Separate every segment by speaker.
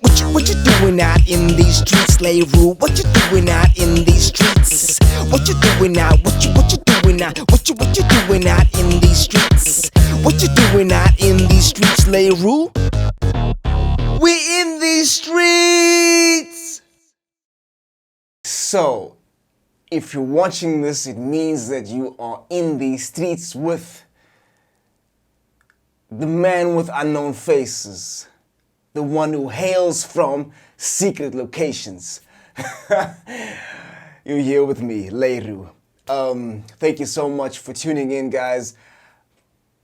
Speaker 1: What you doing out in these streets, Leroy? What you doing out in these streets? What you doing out? What you doing out? What you doing out in these streets? What you doing out in these streets, Leroy? We in these streets. So, if you're watching this, it means that you are in these streets with the man with unknown faces, the one who hails from secret locations. You're here with me, Leroy. Thank you so much for tuning in, guys.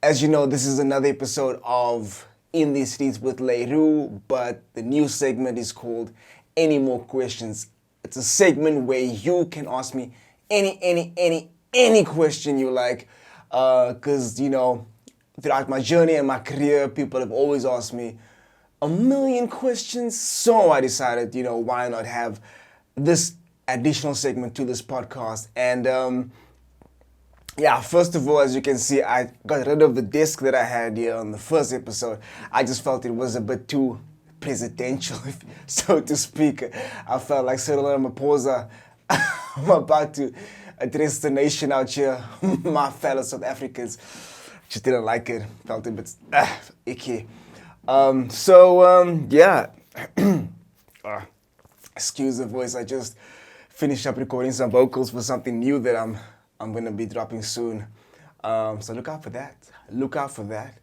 Speaker 1: As you know, this is another episode of In the Streets with Leroy, but the new segment is called Any More Questions. It's a segment where you can ask me any question you like, because, you know, throughout my journey and my career, people have always asked me a million questions. So I decided, why not have this additional segment to this podcast. And first of all, as you can see, I got rid of the desk that I had here on the first episode. I just felt it was a bit too presidential, so to speak. I felt like Cyril Ramaphosa. I'm about to address the nation out here, my fellow South Africans. Just didn't like it. Felt a bit icky. Excuse the voice. I just finished up recording some vocals for something new that I'm gonna be dropping soon. So look out for that. Look out for that.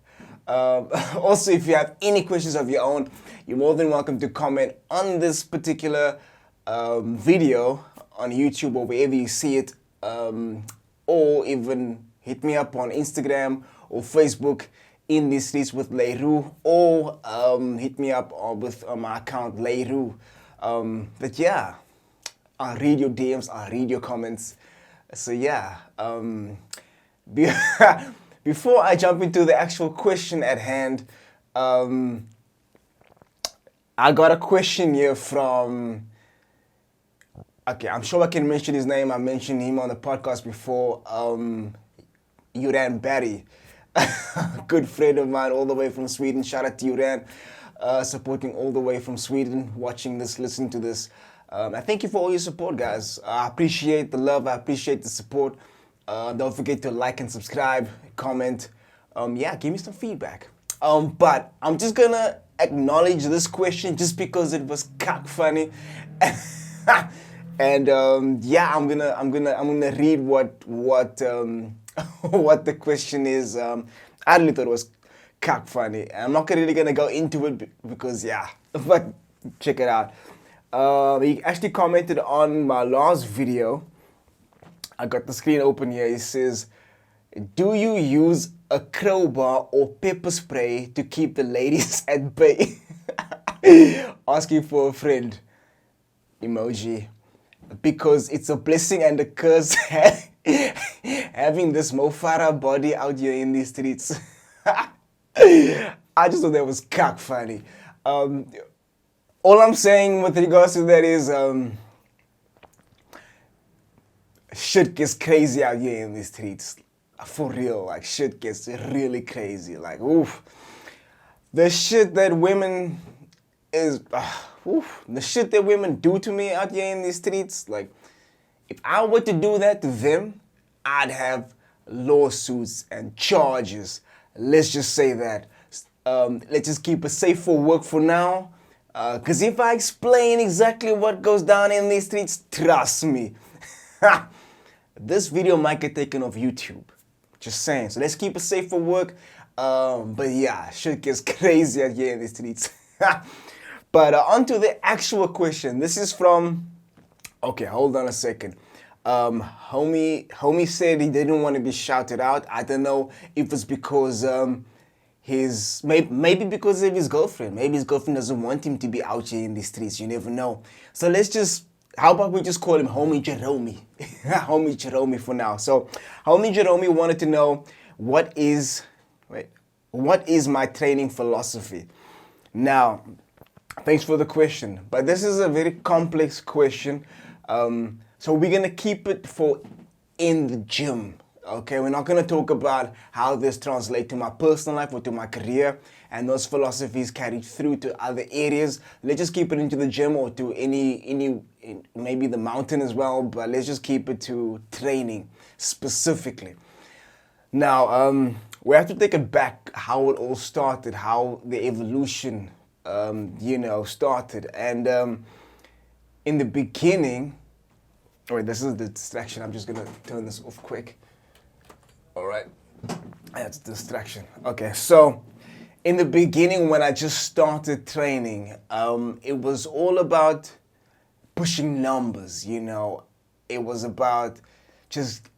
Speaker 1: Also, if you have any questions of your own, you're more than welcome to comment on this particular video on YouTube or wherever you see it, or even hit me up on Instagram or Facebook, In the Streets with Leroy, or hit me up with my account Leroy. But yeah, I'll read your DMs, I'll read your comments. So yeah, before I jump into the actual question at hand, I got a question here from, okay, I'm sure I can mention his name. I mentioned him on the podcast before, Uran Barry. Good friend of mine all the way from Sweden. Shout out to Uran, supporting all the way from Sweden, watching this, listening to this. I thank you for all your support, guys. I appreciate the love. I appreciate the support. Don't forget to like and subscribe, comment. Give me some feedback. But I'm just gonna acknowledge this question just because it was cock funny. And I'm gonna read what what the question is. I really thought it was cock funny. I'm not really gonna go into it because but check it out. He actually commented on my last video. I got the screen open here. He says, "Do you use a crowbar or pepper spray to keep the ladies at bay?" Asking for a friend. Emoji. Because it's a blessing and a curse having this Mo Farrah body out here in these streets. I just thought that was cock funny. All I'm saying with regards to that is shit gets crazy out here in the streets. For real, like shit gets really crazy. Like, oof. The shit that women the shit that women do to me out here in the streets, like, if I were to do that to them, I'd have lawsuits and charges. Let's just say that. Let's just keep it safe for work for now. Because if I explain exactly what goes down in these streets, trust me, this video might get taken off YouTube. Just saying. So let's keep it safe for work. But yeah, shit gets crazy out here in the streets. But on to the actual question. This is from, okay, hold on a second. Homie said he didn't want to be shouted out. I don't know if it's because maybe because of his girlfriend. Maybe his girlfriend doesn't want him to be out here in the streets. You never know. So how about we just call him Homie Jerome? Homie Jerome for now. So Homie Jerome wanted to know what is my training philosophy? Now, thanks for the question, but this is a very complex question. So we're gonna keep it for in the gym. Okay, we're not going to talk about how this translates to my personal life or to my career and those philosophies carried through to other areas. Let's just keep it into the gym or to any maybe the mountain as well, but let's just keep it to training specifically. Now, we have to take it back how it all started, how the evolution, started. And in the beginning, wait, this is the distraction. I'm just going to turn this off quick. All right. That's distraction. Okay, so in the beginning when I just started training, it was all about pushing numbers, It was about just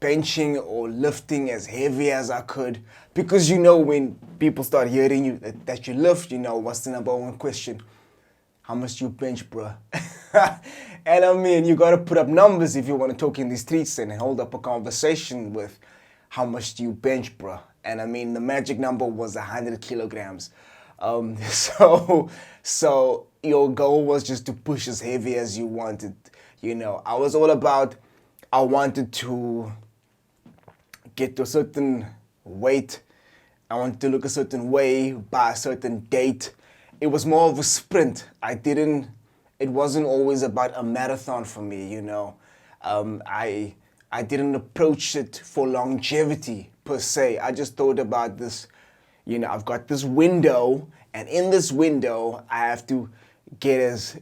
Speaker 1: benching or lifting as heavy as I could. Because when people start hearing you that you lift, what's the number one question? How much do you bench, bruh? And I mean, you got to put up numbers if you want to talk in the streets and hold up a conversation with how much do you bench, bruh? And I mean, the magic number was 100 kilograms. So your goal was just to push as heavy as you wanted. I was all about, I wanted to get to a certain weight. I wanted to look a certain way by a certain date. It was more of a sprint. It wasn't always about a marathon for me, I didn't approach it for longevity per se. I just thought about this, I've got this window, and in this window, I have to get as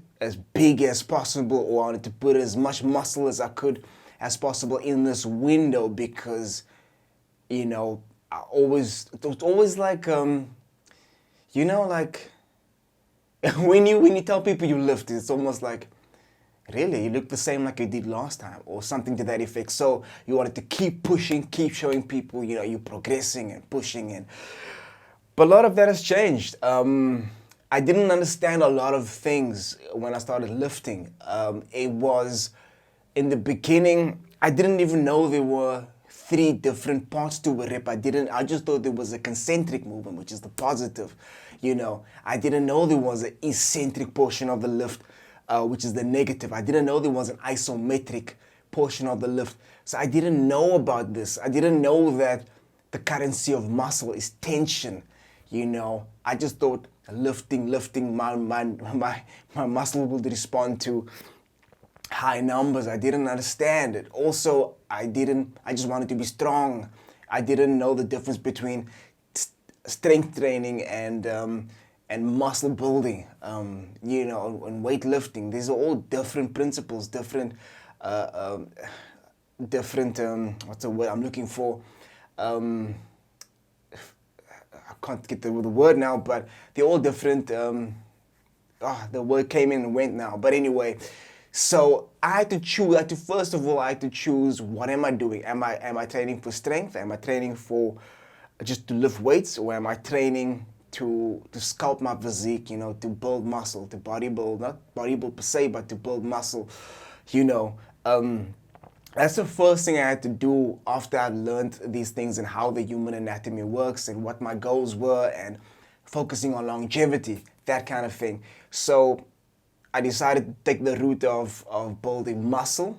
Speaker 1: big as possible, or I wanted to put as much muscle as I could as possible in this window because, it was always like, like, when you tell people you lift, it's almost like, really, you look the same like you did last time, or something to that effect. So you wanted to keep pushing, keep showing people, you're progressing and pushing. But a lot of that has changed. I didn't understand a lot of things when I started lifting. It was, in the beginning, I didn't even know there were 3 different parts to a rep. I just thought there was a concentric movement, which is the positive. I didn't know there was an eccentric portion of the lift, which is the negative. I didn't know there was an isometric portion of the lift. So I didn't know about this. I didn't know that the currency of muscle is tension. I just thought lifting, my muscle would respond to high numbers. I didn't understand it. Also, I just wanted to be strong. I didn't know the difference between strength training and muscle building, and weightlifting. These are all different principles, different, what's the word I'm looking for? I can't get the word now, but they're all different. The word came in and went now. But anyway, so I had to choose. First of all, I had to choose, what am I doing? Am I training for strength? Am I training for just to lift weights, or am I training to sculpt my physique, to build muscle, to bodybuild, not bodybuild per se, but to build muscle, That's the first thing I had to do after I learned these things and how the human anatomy works and what my goals were and focusing on longevity, that kind of thing. So I decided to take the route of building muscle,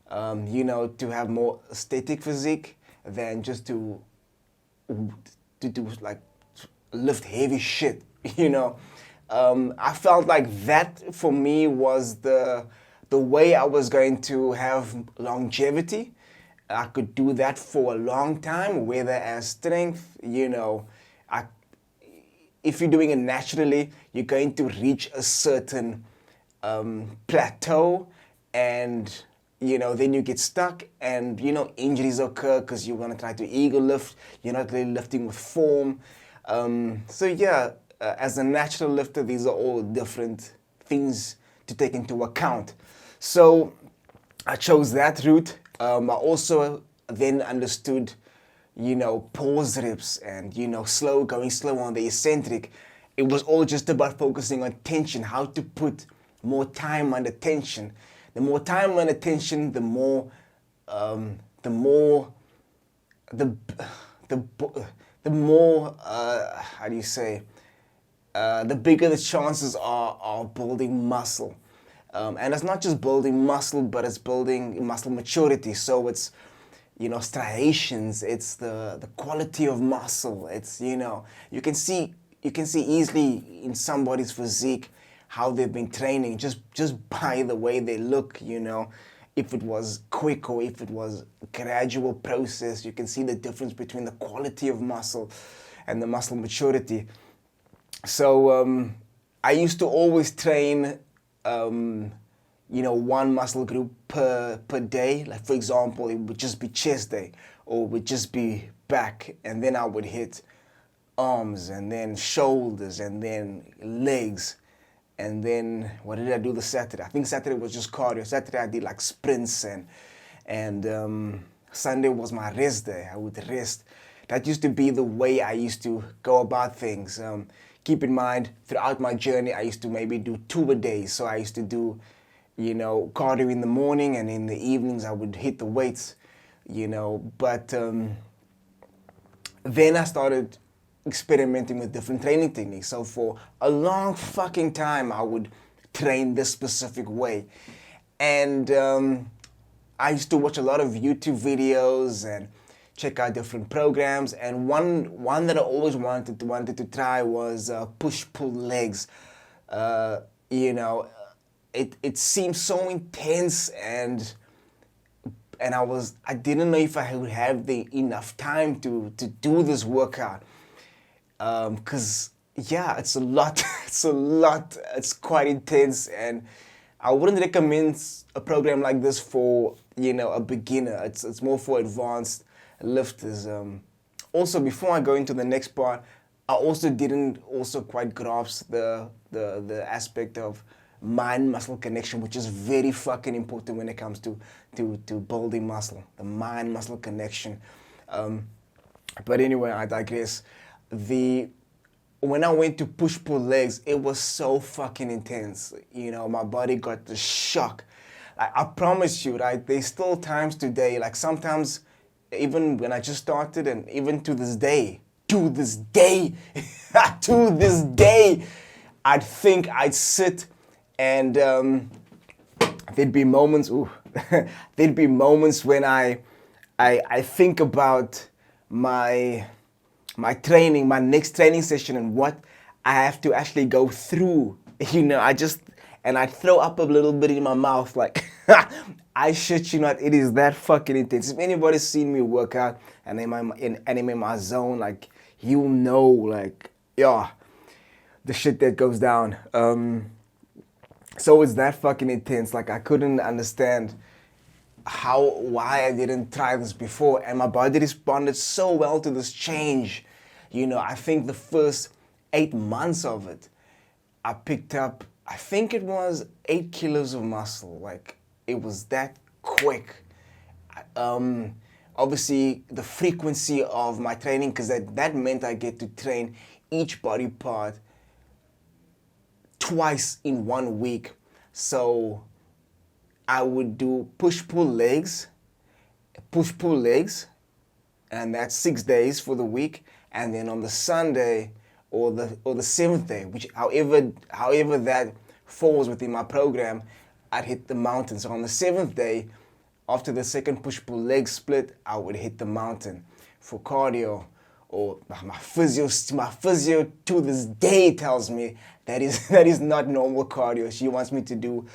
Speaker 1: to have more aesthetic physique than just to do like lift heavy shit, I felt like that for me was the way I was going to have longevity. I could do that for a long time, whether as strength, if you're doing it naturally, you're going to reach a certain plateau, and then you get stuck, and injuries occur because you want to try to ego lift. You're not really lifting with form. As a natural lifter, these are all different things to take into account. So I chose that route. I also then understood, pause reps and, going slow on the eccentric. It was all just about focusing on tension, how to put more time under tension. The more time under tension, the more, how do you say, the bigger the chances are of building muscle. And it's not just building muscle, but it's building muscle maturity. So it's, striations. It's the quality of muscle. It's, you can see easily in somebody's physique how they've been training just by the way they look, if it was quick or if it was a gradual process. You can see the difference between the quality of muscle and the muscle maturity. So I used to always train one muscle group per day. Like, for example, it would just be chest day, or it would just be back, and then I would hit arms, and then shoulders, and then legs, and then what did I do the Saturday? I think Saturday was just cardio. Saturday I did like sprints, and Sunday was my rest day. I would rest. That used to be the way I used to go about things. Keep in mind, throughout my journey, I used to maybe do 2 a day. So I used to do, cardio in the morning, and in the evenings I would hit the weights, But then I started experimenting with different training techniques. So for a long fucking time, I would train this specific way. And I used to watch a lot of YouTube videos and check out different programs. And one that I always wanted to try was push-pull legs. It seemed so intense, and I didn't know if I would have enough time to do this workout. Cause it's a lot, it's quite intense, and I wouldn't recommend a program like this for, a beginner. It's more for advanced lifters. Also, before I go into the next part, I also didn't quite grasp the aspect of mind-muscle connection, which is very fucking important when it comes to building muscle, the mind-muscle connection. But anyway, I digress. When I went to push-pull legs, it was so fucking intense. My body got the shock. I promise you, right? There's still times today, like sometimes, even when I just started, and even to this day, I'd think I'd sit, and there'd be moments when I think about my training, my next training session, and what I have to actually go through. I throw up a little bit in my mouth, like, I shit you not, it is that fucking intense. If anybody's seen me work out and I'm in my zone, like, like, the shit that goes down. So it's that fucking intense. Like, I couldn't understand why I didn't try this before, and my body responded so well to this change. I think the first 8 months of it, I picked up, I think it was 8 kilos of muscle. Like, it was that quick. Obviously, the frequency of my training, because that meant I get to train each body part twice in 1 week. So I would do push-pull legs, and that's 6 days for the week. And then on the Sunday or the 7th day, which however that falls within my program, I'd hit the mountain. So on the 7th day, after the second push-pull leg split, I would hit the mountain for cardio. Or my physio to this day tells me that is not normal cardio. She wants me to do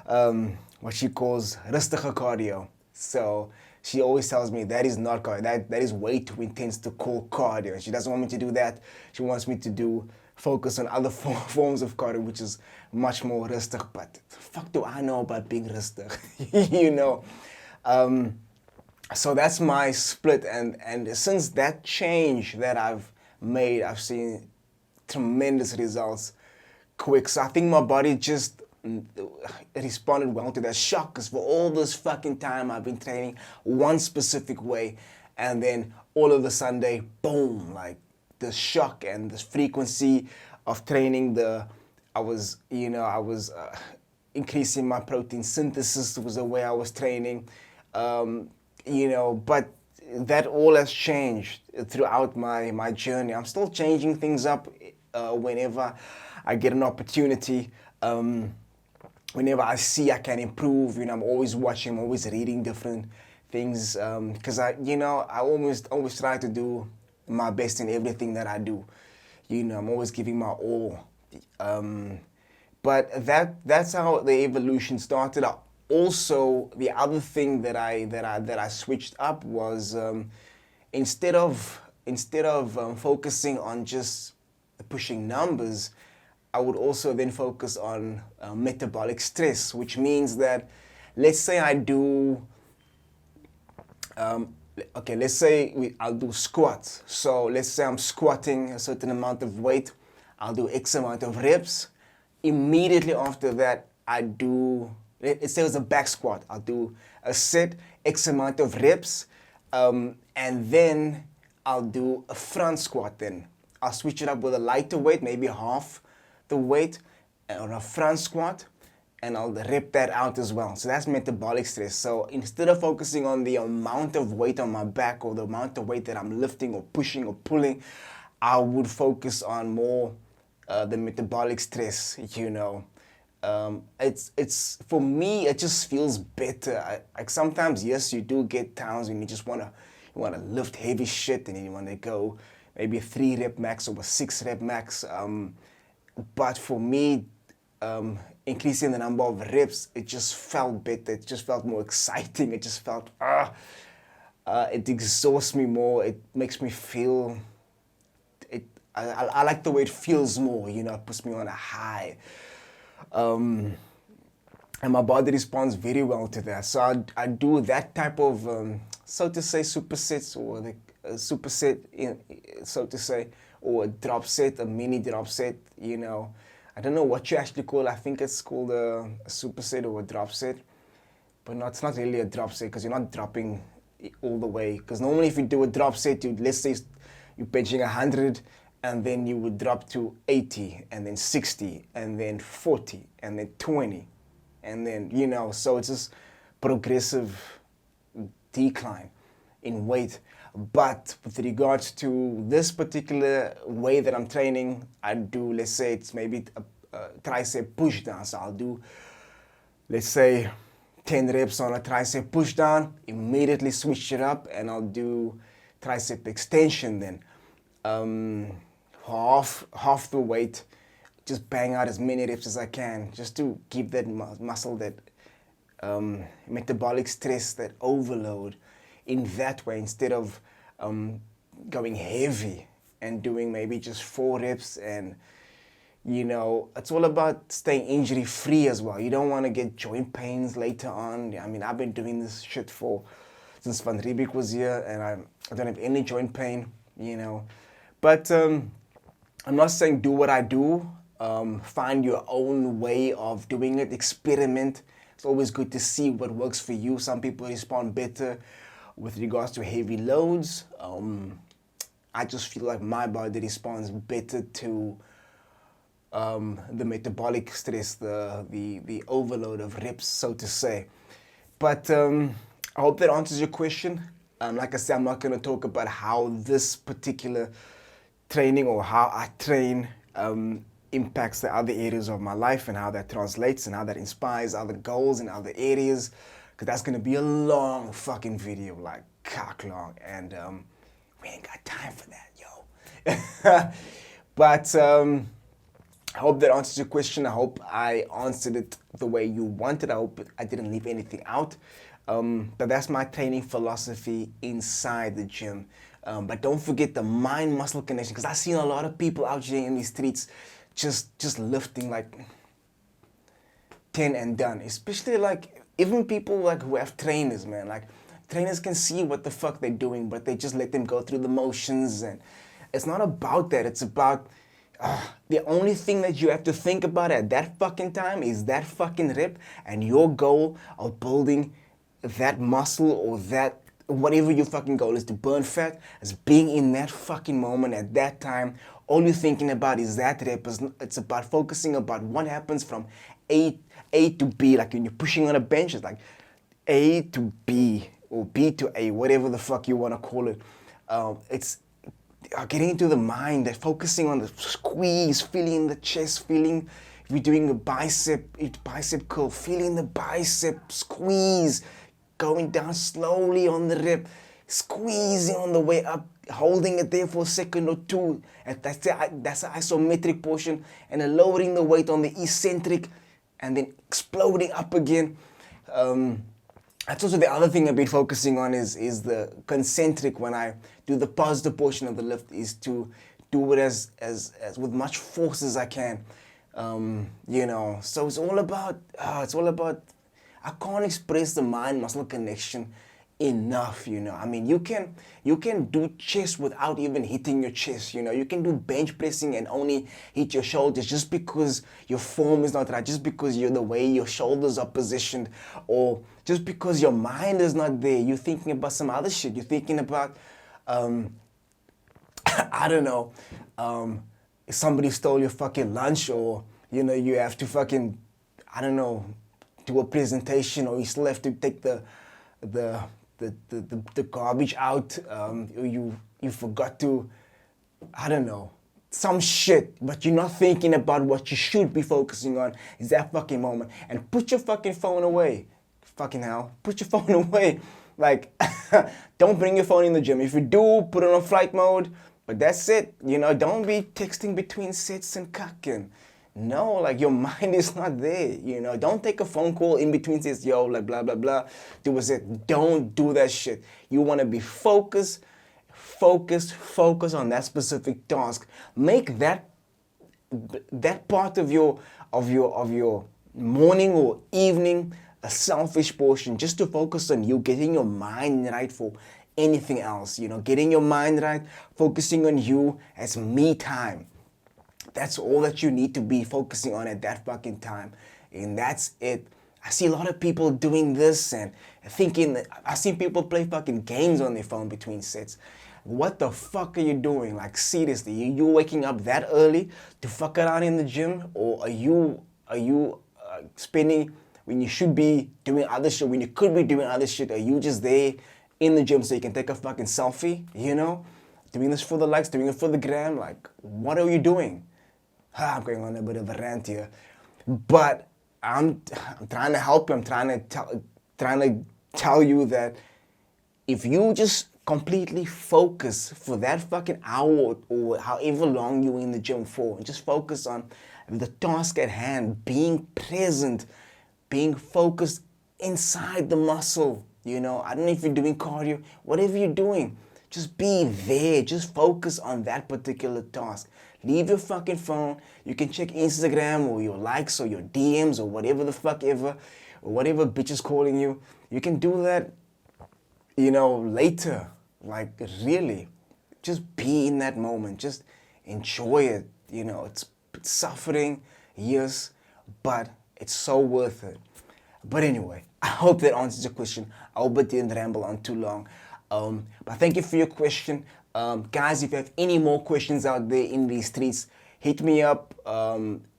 Speaker 1: what she calls rustige cardio. So she always tells me that is not cardio. That is way too intense to call cardio. She doesn't want me to do that. She wants me to focus on other forms of cardio, which is much more rustig. But the fuck do I know about being rustig? So that's my split, and since that change that I've made, I've seen tremendous results quick. So I think my body just responded well to that shock, because for all this fucking time I've been training one specific way, and then all of a Sunday, boom, like the shock and the frequency of training, I was increasing my protein synthesis was the way I was training. But that all has changed throughout my journey. I'm still changing things up whenever I get an opportunity. Whenever I see I can improve, I'm always watching, I'm always reading different things, because I always try to do my best in everything that I do. I'm always giving my all. But that's how the evolution started out. Also, the other thing that I switched up was, instead of focusing on just pushing numbers, I would also then focus on metabolic stress, which means that, let's say I do, let's say I'll do squats. So let's say I'm squatting a certain amount of weight, I'll do X amount of reps. Immediately after that, I do, let's say it's a back squat, I'll do a set, X amount of reps, and then I'll do a front squat then. I'll switch it up with a lighter weight, maybe half the weight, or a front squat, and I'll rep that out as well. So that's metabolic stress. So instead of focusing on the amount of weight on my back or the amount of weight that I'm lifting or pushing or pulling, I would focus on more the metabolic stress, It's for me, it just feels better. Like sometimes, yes, you do get times when you just want to lift heavy shit and you want to go maybe a 3-rep max or a 6-rep max. But for me, increasing the number of reps, it just felt better. It just felt more exciting. It just felt, it exhausts me more. It makes me feel, I like the way it feels more, it puts me on a high. And my body responds very well to that. So I do that type of, so to say, supersets, or the superset, so to say, or a drop set, a mini drop set, I don't know what you actually call it. I think it's called a superset or a drop set. But no, it's not really a drop set because you're not dropping all the way. Because normally if you do a drop set, let's say you're benching 100, and then you would drop to 80, and then 60, and then 40, and then 20. And then, so it's just progressive decline in weight. But with regards to this particular way that I'm training, I do, let's say it's maybe a tricep push down. So I'll do, let's say, 10 reps on a tricep push down, immediately switch it up, and I'll do tricep extension then. Half the weight, just bang out as many reps as I can, just to keep that muscle, that metabolic stress, that overload in that way, instead of going heavy and doing maybe just 4 reps. And it's all about staying injury free as well. You don't want to get joint pains later on. I mean, I've been doing this shit since Van Riebeek was here, and I don't have any joint pain, But I'm not saying do what I do. Find your own way of doing it. Experiment. It's always good to see what works for you. Some people respond better with regards to heavy loads. I just feel like my body responds better to the metabolic stress, the overload of reps, so to say. But I hope that answers your question. Like I said, I'm not going to talk about how this particular training or how I train impacts the other areas of my life, and how that translates and how that inspires other goals in other areas, because that's going to be a long fucking video, like cock long, and we ain't got time for that, yo. But I hope that answers your question. I hope I answered it the way you wanted. I hope I didn't leave anything out. But that's my training philosophy inside the gym. But don't forget the mind-muscle connection, because I've seen a lot of people out here in these streets just lifting like 10 and done. Especially like even people like who have trainers, man. Like trainers can see what the fuck they're doing, but they just let them go through the motions. And it's not about that. It's about the only thing that you have to think about at that fucking time is that fucking rep and your goal of building that muscle, or that whatever your fucking goal is, to burn fat, as being in that fucking moment at that time. All you're thinking about is that rep. It's about focusing about what happens from A to B. Like when you're pushing on a bench, it's like A to B or B to A, whatever the fuck you want to call it. It's getting into the mind, that focusing on the squeeze, feeling the chest, feeling, if you're doing a bicep curl, feeling the bicep squeeze, going down slowly on the rep, squeezing on the way up, holding it there for a second or two. And that's the isometric portion, and then lowering the weight on the eccentric, and then exploding up again. That's also the other thing I've been focusing on is the concentric. When I do the positive portion of the lift, is to do it as with much force as I can. You know, so it's all about I can't express the mind-muscle connection enough, you know. I mean, you can do chest without even hitting your chest, you know. You can do bench pressing and only hit your shoulders just because your form is not right, just because you're the way your shoulders are positioned, or just because your mind is not there. You're thinking about some other shit. You're thinking about I don't know, if somebody stole your fucking lunch, or, you know, you have to fucking, I don't know, do a presentation, or you still have to take the garbage out, or you forgot to, I don't know, some shit, but you're not thinking about what you should be focusing on is that fucking moment. And put your fucking phone away. Fucking hell, put your phone away. Like, don't bring your phone in the gym. If you do, put it on flight mode, but that's it. You know, don't be texting between sets and cucking. No, like, your mind is not there, you know. Don't take a phone call in between sets, yo, like, blah, blah, blah. Do a set. Don't do that shit. You want to be focused on that specific task. Make that part of your morning or evening a selfish portion, just to focus on you, getting your mind right for anything else, you know, getting your mind right, focusing on you as me time. That's all that you need to be focusing on at that fucking time. And that's it. I see a lot of people doing this and thinking that I've seen people play fucking games on their phone between sets. What the fuck are you doing? Like, seriously, you waking up that early to fuck around in the gym? Or are you spending, when you should be doing other shit, when you could be doing other shit, are you just there in the gym so you can take a fucking selfie, you know? Doing this for the likes, doing it for the gram? Like, what are you doing? I'm going on a bit of a rant here, but I'm trying to help you. I'm trying to tell you that if you just completely focus for that fucking hour or however long you're in the gym for, and just focus on the task at hand, being present, being focused inside the muscle, you know. I don't know if you're doing cardio, whatever you're doing, just be there. Just focus on that particular task. Leave your fucking phone. You can check Instagram or your likes or your DMs or whatever the fuck ever, or whatever bitch is calling you. You can do that, you know, later. Like, really, just be in that moment. Just enjoy it. You know, it's suffering, yes, but it's so worth it. But anyway, I hope that answers your question. I hope I didn't ramble on too long. But thank you for your question. Guys, if you have any more questions out there in these streets, hit me up,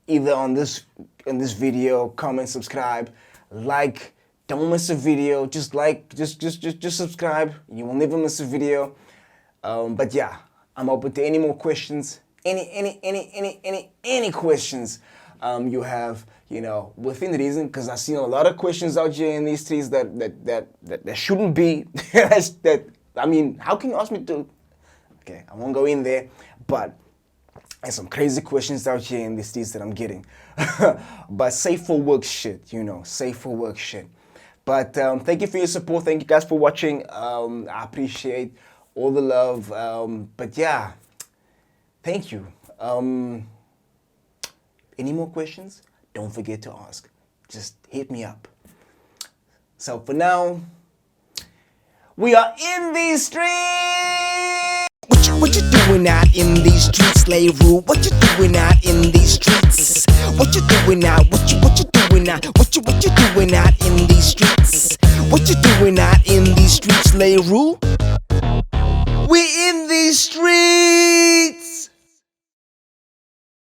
Speaker 1: either on this video, comment, subscribe, like. Don't miss a video. Just like, just subscribe. You will never miss a video. But yeah, I'm open to any more questions. Any questions you have, you know, within reason, because I've seen a lot of questions out here in these streets that shouldn't be. I mean, how can you ask me to? Okay, I won't go in there, but there's some crazy questions out here in these streets that I'm getting. But safe for work shit, you know, safe for work shit. But thank you for your support. Thank you guys for watching. I appreciate all the love. But yeah, thank you. Any more questions? Don't forget to ask. Just hit me up. So for now, we are in these streets.
Speaker 2: What you doing out in these streets, Leroux? What you doing out in these streets? What you doing out? What you doing out? What you doing out in these streets? What you doing out in these streets, Leroux? We in these streets.